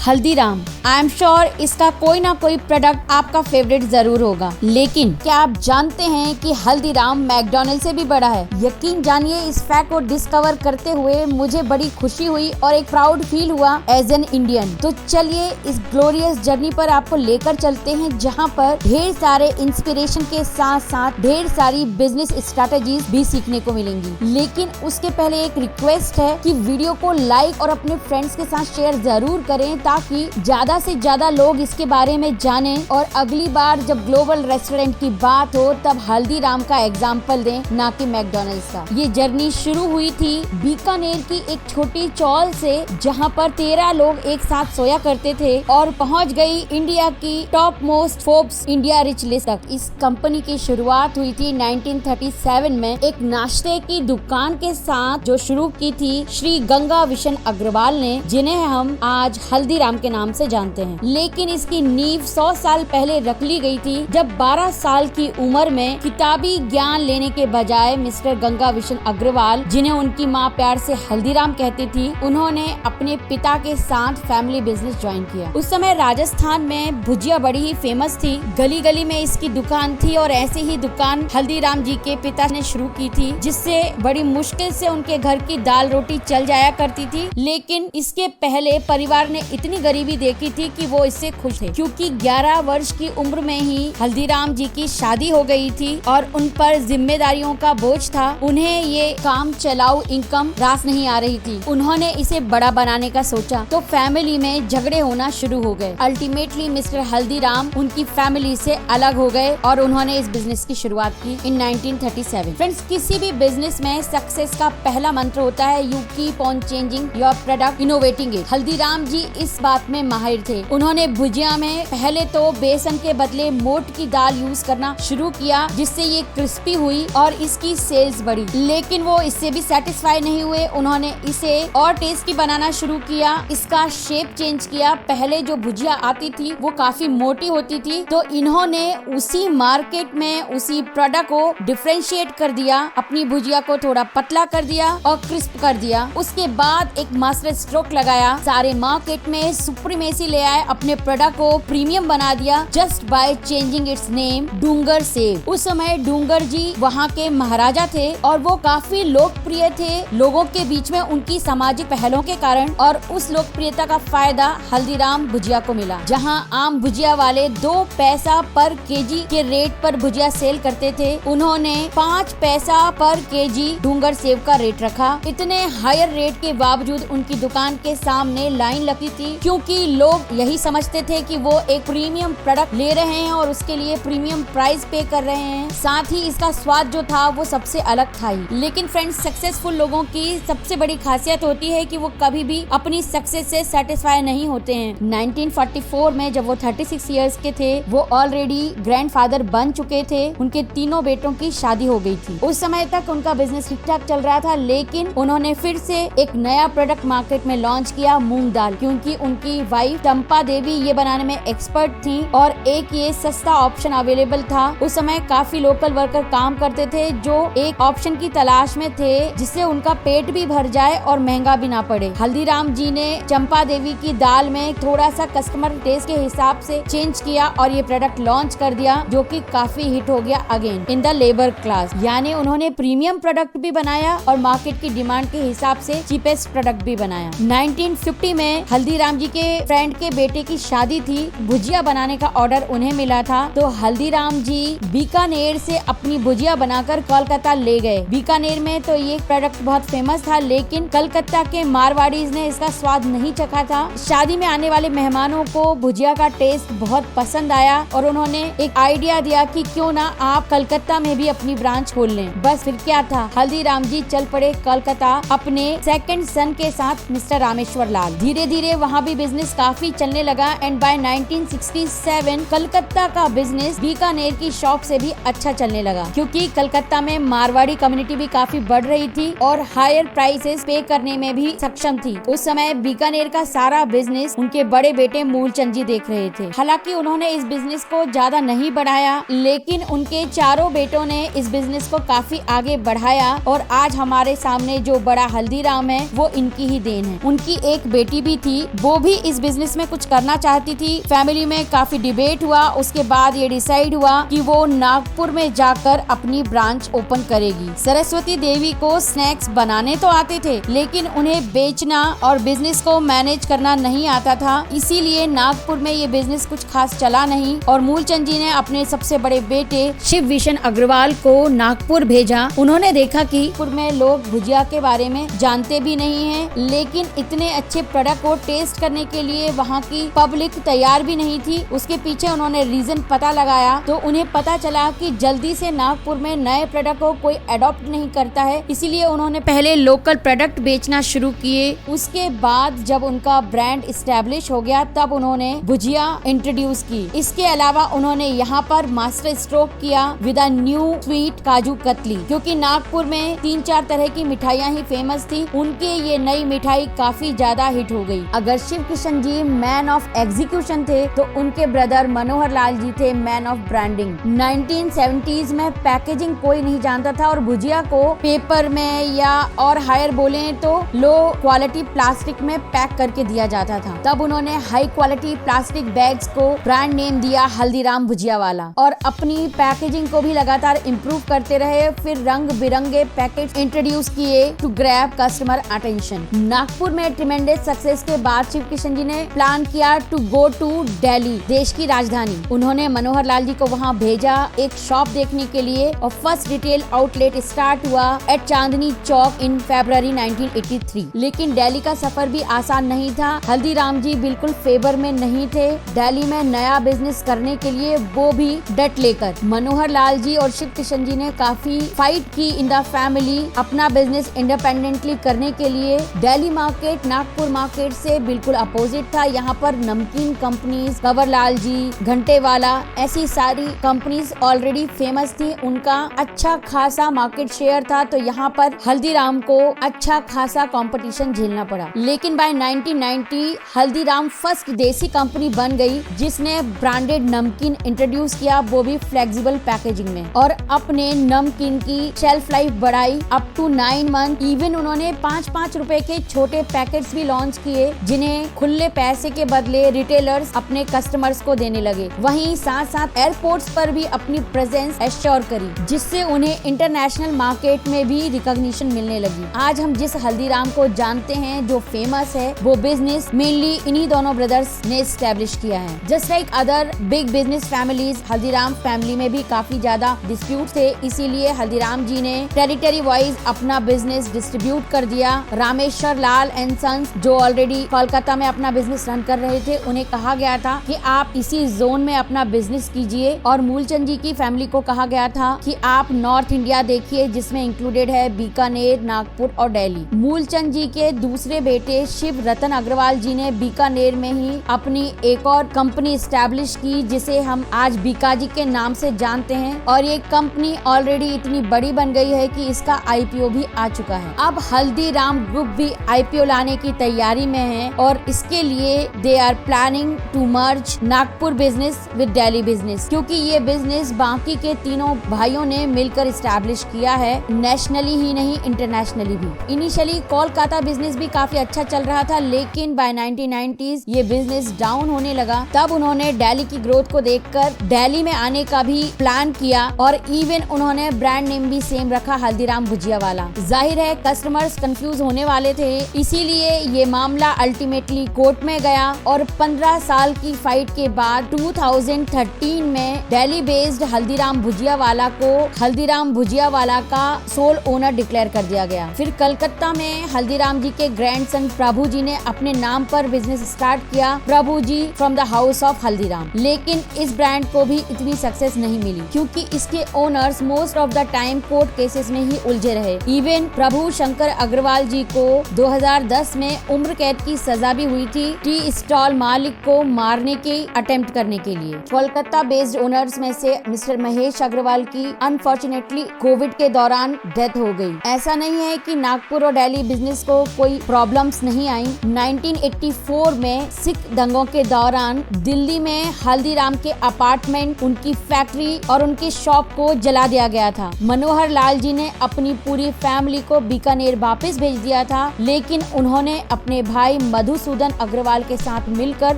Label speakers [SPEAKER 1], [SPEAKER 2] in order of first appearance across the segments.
[SPEAKER 1] Haldiram, I am sure इसका कोई ना कोई प्रोडक्ट आपका फेवरेट जरूर होगा, लेकिन क्या आप जानते हैं कि हल्दीराम मैकडॉनल्ड से भी बड़ा है? यकीन जानिए, इस फैक्ट को डिस्कवर करते हुए मुझे बड़ी खुशी हुई और एक प्राउड फील हुआ एज एन इंडियन। तो चलिए इस ग्लोरियस जर्नी पर आपको लेकर चलते हैं, जहां पर ढेर सारे इंस्पिरेशन के साथ साथ ढेर सारी बिजनेस स्ट्रेटेजीज भी सीखने को मिलेंगी। लेकिन उसके पहले एक रिक्वेस्ट है कि वीडियो को लाइक और अपने फ्रेंड्स के साथ शेयर जरूर करें, ताकि ज्यादा से ज्यादा लोग इसके बारे में जानें और अगली बार जब ग्लोबल रेस्टोरेंट की बात हो तब हल्दीराम का एग्जाम्पल दें, ना कि मैकडॉनल्ड्स का। ये जर्नी शुरू हुई थी बीकानेर की एक छोटी चौल से, जहां पर 13 लोग एक साथ सोया करते थे, और पहुंच गई इंडिया की top most Forbes India rich list तक। इस कंपनी की शुरुआत हुई थी 1937 में एक नाश्ते की दुकान के साथ, जो शुरू की थी श्री गंगा विशन अग्रवाल ने, जिन्हें हम आज हल्दीराम के नाम से जानते हैं। लेकिन इसकी नींव 100 साल पहले रख ली गई थी, जब 12 साल की उम्र में किताबी ज्ञान लेने के बजाय मिस्टर गंगा विशन अग्रवाल, जिन्हें उनकी माँ प्यार से हल्दीराम कहती थी, उन्होंने अपने पिता के साथ फैमिली बिजनेस ज्वाइन किया। उस समय राजस्थान में भुजिया बड़ी ही फेमस थी, गली गली में इसकी दुकान थी, और ऐसी ही दुकान हल्दीराम जी के पिता ने शुरू की थी, जिससे बड़ी मुश्किल से उनके घर की दाल रोटी चल जाया करती थी। लेकिन इसके पहले परिवार ने इतनी गरीबी देखी थी कि वो इससे खुश थे, क्योंकि 11 वर्ष की उम्र में ही हल्दीराम जी की शादी हो गई थी और उन पर जिम्मेदारियों का बोझ था। उन्हें ये काम चलाऊ इनकम रास नहीं आ रही थी। उन्होंने इसे बड़ा बनाने का सोचा, तो फैमिली में झगड़े होना शुरू हो गए। अल्टीमेटली मिस्टर हल्दीराम उनकी फैमिली से अलग हो गए और उन्होंने इस बिजनेस की शुरुआत की इन 1937। फ्रेंड्स, किसी भी बिजनेस में सक्सेस का पहला मंत्र होता है you keep on changing your product, innovating it. Haldiram ji इस बात में माहिर थे। उन्होंने भुजिया में पहले तो बेसन के बदले मोट की दाल यूज करना शुरू किया, जिससे ये क्रिस्पी हुई और इसकी सेल्स बढ़ी। लेकिन वो इससे भी सेटिस्फाई नहीं हुए, उन्होंने इसे और टेस्टी बनाना शुरू किया। इसका शेप चेंज किया। पहले जो भुजिया आती थी वो काफी मोटी होती थी, तो इन्होंने उसी मार्केट में उसी प्रोडक्ट को डिफरेंशिएट कर दिया, अपनी भुजिया को थोड़ा पतला कर दिया और क्रिस्प कर दिया। उसके बाद एक मास्टर स्ट्रोक लगाया, सारे मार्केट में सुप्रीमेसी ले आए, अपने प्रोडक्ट को प्रीमियम बना दिया just by changing its name Doongar sev. उस समय डूंगर जी वहाँ के महाराजा थे और वो काफी लोकप्रिय थे लोगों के बीच में उनकी सामाजिक पहलों के कारण, और उस लोकप्रियता का फायदा हल्दीराम भुजिया को मिला। जहाँ आम भुजिया वाले 2 पैसा पर केजी के रेट पर भुजिया सेल करते थे, उन्होंने 5 पैसा पर केजी डूंगर सेव का रेट रखा। इतने हायर रेट के बावजूद उनकी दुकान के सामने लाइन लगी थी, क्योंकि लोग यही समझते थे कि वो एक प्रीमियम प्रोडक्ट ले रहे हैं और उसके लिए प्रीमियम प्राइस पे कर रहे हैं। साथ ही इसका स्वाद जो था वो सबसे अलग था ही। लेकिन फ्रेंड्स, सक्सेसफुल लोगों की सबसे बड़ी खासियत होती है कि वो कभी भी अपनी सक्सेस से सेटिस्फाई नहीं होते हैं। 1944 में जब वो 36 इयर्स के थे, वो ऑलरेडी ग्रैंडफादर बन चुके थे। उनके 3 बेटों की शादी हो गई थी। उस समय तक उनका बिजनेस ठीक ठाक चल रहा था, लेकिन उन्होंने फिर से एक नया प्रोडक्ट मार्केट में लॉन्च किया, मूंग दाल, क्योंकि उनकी वाइफ चंपा देवी ये बनाने में एक्सपर्ट थी और एक ये सस्ता ऑप्शन अवेलेबल था। उस समय काफी लोकल वर्कर काम करते थे जो एक ऑप्शन की तलाश में थे, जिससे उनका पेट भी भर जाए और महंगा भी ना पड़े। हल्दीराम जी ने चंपा देवी की दाल में थोड़ा सा कस्टमर टेस्ट के हिसाब से चेंज किया और ये प्रोडक्ट लॉन्च कर दिया, जो कि काफी हिट हो गया again in the labour class. यानी उन्होंने प्रीमियम प्रोडक्ट भी बनाया और मार्केट की डिमांड के हिसाब से चीपेस्ट प्रोडक्ट भी बनाया। 1950 में हल्दीराम जी के फ्रेंड के बेटे की शादी थी, भुजिया बनाने का ऑर्डर उन्हें मिला था, तो हल्दीराम जी बीकानेर से अपनी भुजिया बनाकर कोलकाता ले गए। बीकानेर में तो ये प्रोडक्ट बहुत फेमस था, लेकिन कलकत्ता के मारवाड़ीज ने इसका स्वाद नहीं चखा था। शादी में आने वाले मेहमानों को भुजिया का टेस्ट बहुत पसंद आया और उन्होंने एक आइडिया दिया कि क्यों ना आप कलकत्ता में भी अपनी ब्रांच खोल लें। बस फिर क्या था, हल्दीराम जी चल पड़े कोलकाता अपने सेकंड सन के साथ मिस्टर रामेश्वर लाल। धीरे धीरे वहाँ भी बिजनेस काफी चलने लगा एंड बाय 1967 कलकत्ता का बिजनेस बीकानेर की शॉप से भी अच्छा चलने लगा, क्योंकि कलकत्ता में मारवाड़ी कम्युनिटी भी काफी बढ़ रही थी और हायर प्राइसेस पे करने में भी सक्षम थी। उस समय बीकानेर का सारा बिजनेस उनके बड़े बेटे मूलचंद जी देख रहे थे। हालांकि उन्होंने इस बिजनेस को ज्यादा नहीं बढ़ाया, लेकिन उनके चारों बेटों ने इस बिजनेस को काफी आगे बढ़ाया और आज हमारे सामने जो बड़ा हल्दीराम है वो इनकी ही देन है। उनकी एक बेटी भी थी, वो वो भी इस बिजनेस में कुछ करना चाहती थी। फैमिली में काफी डिबेट हुआ, उसके बाद ये डिसाइड हुआ कि वो नागपुर में जाकर अपनी ब्रांच ओपन करेगी। सरस्वती देवी को स्नैक्स बनाने तो आते थे, लेकिन उन्हें बेचना और बिजनेस को मैनेज करना नहीं आता था, इसीलिए नागपुर में ये बिजनेस कुछ खास चला नहीं और मूलचंद जी ने अपने सबसे बड़े बेटे शिव विशन अग्रवाल को नागपुर भेजा। उन्होंने देखा कि नागपुर में लोग भुजिया के बारे में जानते भी नहीं हैं, लेकिन इतने अच्छे प्रोडक्ट को टेस्ट करने के लिए वहाँ की पब्लिक तैयार भी नहीं थी। उसके पीछे उन्होंने रीजन पता लगाया तो उन्हें पता चला कि जल्दी से नागपुर में नए प्रोडक्ट को कोई अडॉप्ट नहीं करता है, इसीलिए उन्होंने पहले लोकल प्रोडक्ट बेचना शुरू किए। उसके बाद जब उनका ब्रांड इस्टेब्लिश हो गया तब उन्होंने भुजिया इंट्रोड्यूस की। इसके अलावा उन्होंने यहाँ पर मास्टर स्ट्रोक किया with a new sweet kaju katli, क्योंकि नागपुर में 3-4 तरह की मिठाइयाँ ही फेमस थी, उनके ये नई मिठाई काफी ज्यादा हिट हो गई। अगर Shiv Kishan ji man of execution थे तो उनके ब्रदर मनोहर लाल जी थे मैन ऑफ ब्रांडिंग। 1970s में पैकेजिंग कोई नहीं जानता था और भुजिया को पेपर में या और हायर बोले तो लो क्वालिटी प्लास्टिक में पैक करके दिया जाता था। तब उन्होंने हाई क्वालिटी प्लास्टिक बैग्स को ब्रांड नेम दिया हल्दीराम भुजिया वाला और अपनी पैकेजिंग को भी लगातार इम्प्रूव करते रहे। फिर रंग बिरंगे पैकेट इंट्रोड्यूस किए to grab customer attention. Nagpur में ट्रिमेंडस सक्सेस के बाद शिव किशन जी ने प्लान किया टू गो टू दिल्ली, देश की राजधानी। उन्होंने मनोहर लाल जी को वहां भेजा एक शॉप देखने के लिए और फर्स्ट रिटेल आउटलेट स्टार्ट हुआ एट चांदनी चौक इन फरवरी 1983। लेकिन दिल्ली का सफर भी आसान नहीं था। हल्दीराम जी बिल्कुल फेवर में नहीं थे दिल्ली में नया बिजनेस करने के लिए, वो भी डट लेकर। मनोहर लाल जी और शिव किशन जी ने काफी फाइट की इन द फैमिली अपना बिजनेस इंडिपेंडेंटली करने के लिए। दिल्ली मार्केट नागपुर मार्केट से बिल्कुल अपोजिट था। यहाँ पर नमकीन कंपनीज, कंवरलाल जी, घंटेवाला, ऐसी सारी कंपनीज ऑलरेडी फेमस थी, उनका अच्छा खासा मार्केट शेयर था, तो यहाँ पर हल्दीराम को अच्छा खासा कंपटीशन झेलना पड़ा। लेकिन बाय 1990 हल्दीराम फर्स्ट देसी कंपनी बन गई जिसने ब्रांडेड नमकीन इंट्रोड्यूस किया, वो भी फ्लेक्सिबल पैकेजिंग में, और अपने नमकीन की शेल्फ लाइफ बढ़ाई अप टू 9 मंथ। इवन उन्होंने 5-5 रुपए के छोटे पैकेट्स भी लॉन्च किए जिन्हें खुले पैसे के बदले रिटेलर्स अपने कस्टमर्स को देने लगे। वहीं साथ साथ एयरपोर्ट्स पर भी अपनी प्रेजेंस एश्योर करी, जिससे उन्हें इंटरनेशनल मार्केट में भी रिकॉग्निशन मिलने लगी। आज हम जिस हल्दीराम को जानते हैं जो फेमस है, वो बिजनेस मेनली इन्हीं दोनों ब्रदर्स ने एस्टेब्लिश किया है। Just like other big business families, Haldiram family में भी काफी ज्यादा डिस्प्यूट थे, इसीलिए हल्दीराम जी ने टेरिटरी वाइज अपना बिजनेस डिस्ट्रीब्यूट कर दिया। रामेश्वर लाल एंड सन्स जो ऑलरेडी कोलकाता में अपना बिजनेस रन कर रहे थे, उन्हें कहा गया था कि आप इसी जोन में अपना बिजनेस कीजिए, और मूलचंद जी की फैमिली को कहा गया था कि आप नॉर्थ इंडिया देखिए, जिसमें इंक्लूडेड है बीकानेर, नागपुर और दिल्ली। मूलचंद जी के दूसरे बेटे शिव रतन अग्रवाल जी ने बीकानेर में ही अपनी एक और कंपनी एस्टैब्लिश की, जिसे हम आज बीकाजी के नाम से जानते हैं, और ये कंपनी ऑलरेडी इतनी बड़ी बन गई है कि इसका आईपीओ भी आ चुका है। अब हल्दीराम ग्रुप भी आईपीओ लाने की तैयारी में है और इसके लिए they are planning to merge Nagpur business with Delhi business, क्योंकि ये बिजनेस बाकी के तीनों भाइयों ने मिलकर एस्टैब्लिश किया है, नेशनली ही नहीं इंटरनेशनली भी। इनिशियली कोलकाता बिजनेस भी काफी अच्छा चल रहा था, लेकिन बाय 1990s ये बिजनेस डाउन होने लगा। तब उन्होंने दिल्ली की ग्रोथ को देखकर दिल्ली में आने का भी प्लान किया, और इवन उन्होंने ब्रांड नेम भी सेम रखा, हल्दीराम भुजिया वाला। जाहिर है कस्टमर्स कंफ्यूज होने वाले थे, इसीलिए ये मामला अल्टीमेटली कोर्ट में गया, और 15 साल की फाइट के बाद 2013 में दिल्ली बेस्ड हल्दीराम भुजिया वाला को हल्दीराम भुजिया वाला का सोल ओनर डिक्लेयर कर दिया गया। फिर कलकत्ता में हल्दीराम जी के ग्रैंडसन प्रभु जी ने अपने नाम पर बिजनेस स्टार्ट किया, Prabhu ji from the house of Haldiram. लेकिन इस ब्रांड को भी इतनी सक्सेस नहीं मिली, क्योंकि इसके owners most of the time court cases में ही उलझे रहे। इवन प्रभु शंकर अग्रवाल जी को 2010 में उम्र कैद की सजा भी हुई थी टी स्टॉल मालिक को मारने के अटेम्प्ट करने के लिए। कोलकाता बेस्ड ओनर्स में से मिस्टर महेश अग्रवाल की अनफॉर्चुनेटली कोविड के दौरान डेथ हो गई। ऐसा नहीं है कि नागपुर और दिल्ली बिजनेस को कोई प्रॉब्लम्स नहीं आई। 1984 में सिख दंगों के दौरान दिल्ली में हल्दीराम के अपार्टमेंट, उनकी फैक्ट्री और उनकी शॉप को जला दिया गया था। मनोहर लाल जी ने अपनी पूरी फैमिली को बीकानेर वापस भेज दिया था, लेकिन उन्होंने अपने भाई मधु मधुसूदन अग्रवाल के साथ मिलकर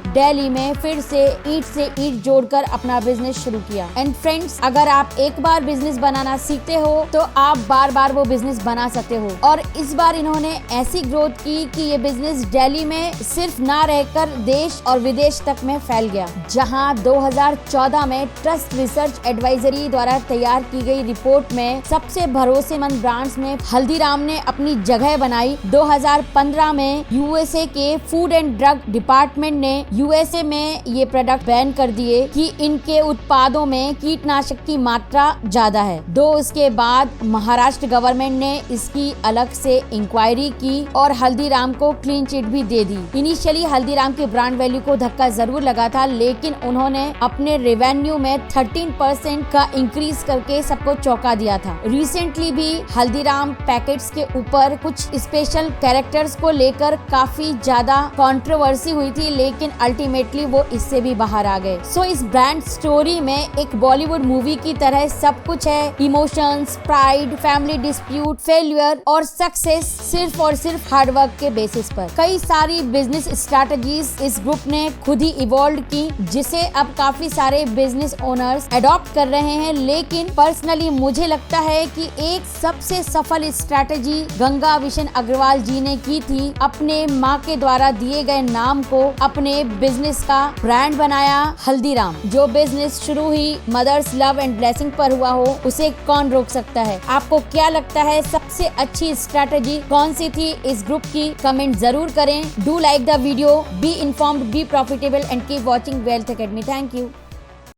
[SPEAKER 1] दिल्ली में फिर से ईंट जोड़कर अपना बिजनेस शुरू किया। एंड फ्रेंड्स, अगर आप एक बार बिजनेस बनाना सीखते हो तो आप बार बार वो बिजनेस बना सकते हो। और इस बार इन्होंने ऐसी ग्रोथ की कि ये बिजनेस दिल्ली में सिर्फ ना रहकर देश और विदेश तक में फैल गया। जहां 2014 में ट्रस्ट रिसर्च एडवाइजरी द्वारा तैयार की गई रिपोर्ट में सबसे भरोसेमंद ब्रांड्स में हल्दीराम ने अपनी जगह बनाई। 2015 में यूएसए के फूड एंड ड्रग डिपार्टमेंट ने यूएसए में ये प्रोडक्ट बैन कर दिए कि इनके उत्पादों में कीटनाशक की मात्रा ज्यादा है। इसके बाद महाराष्ट्र गवर्नमेंट ने इसकी अलग से इंक्वायरी की और हल्दीराम को क्लीन चिट भी दे दी। इनिशियली हल्दीराम की ब्रांड वैल्यू को धक्का जरूर लगा था, लेकिन उन्होंने अपने रेवेन्यू में 13% का इंक्रीज करके सबको चौंका दिया था। रिसेंटली भी हल्दीराम पैकेट्स के ऊपर कुछ स्पेशल कैरेक्टर्स को लेकर काफी ज्यादा कंट्रोवर्सी हुई थी, लेकिन अल्टीमेटली वो इससे भी बाहर आ गए। सो इस ब्रांड स्टोरी में एक बॉलीवुड मूवी की तरह सब कुछ है। Emotions, pride, family dispute, failure और सक्सेस सिर्फ और सिर्फ हार्डवर्क के बेसिस पर। कई सारी बिजनेस स्ट्रैटेजीज इस ग्रुप ने खुद ही इवॉल्व की, जिसे अब काफी सारे बिजनेस ओनर्स अडॉप्ट कर रहे हैं। लेकिन पर्सनली मुझे लगता है कि एक सबसे सफल स्ट्रैटेजी गंगा बिशन अग्रवाल जी ने की थी। अपने माँ के द्वारा दिए गए नाम को अपने बिजनेस का ब्रांड बनाया हल्दीराम। जो बिजनेस शुरू ही मदर्स लव एंड ब्लेसिंग पर हुआ हो, उसे कौन रोक सकता है। आपको क्या लगता है सबसे अच्छी स्ट्रैटेजी कौन सी थी इस ग्रुप की? कमेंट जरूर करें। Do like the video, be informed, be profitable and keep watching wealth academy. Thank you.